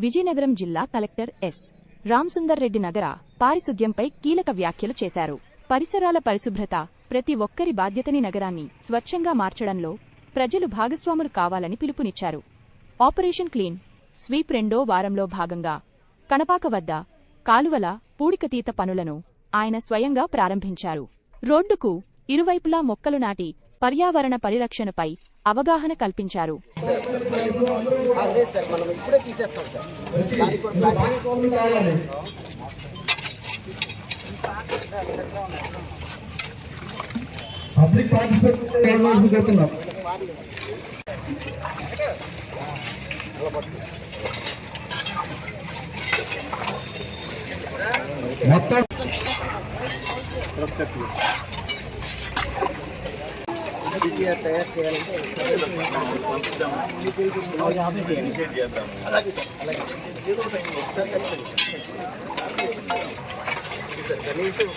విజయనగరం జిల్లా collector S. Ramasundar Reddy నగర పారిశుద్ధ్యంపై కీలక వ్యాఖ్యలు చేశారు. పరిసరాల పరిశుభ్రత ప్రతి ఒక్కరి బాధ్యతని, నగరాన్ని స్వచ్ఛంగా మార్చడంలో ప్రజలు భాగస్వాములు కావాలని పిలుపునిచ్చారు. ఆపరేషన్ క్లీన్ స్వీప్ 2వ వారంలో భాగంగా కనపాక వద్ద కాలువల పూడికతీత పనులను ఆయన స్వయంగా ప్రారంభించారు. రోడ్డుకు ఇరువైపులా మొక్కలు నాటి పర్యావరణ పరిరక్షణపై అవగాహన కల్పించారు. తయారు చేయాలంటే కనీసం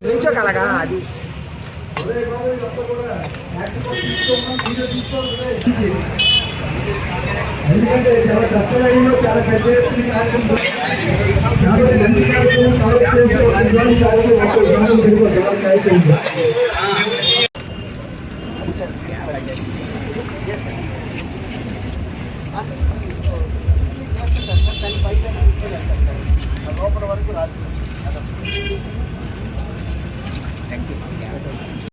నుంచోగలగా అది ఎందుకంటే చాలా కష్టమైందో చాలా పెద్ద ఎత్తున కార్యక్రమం లోపల వరకు రాదు.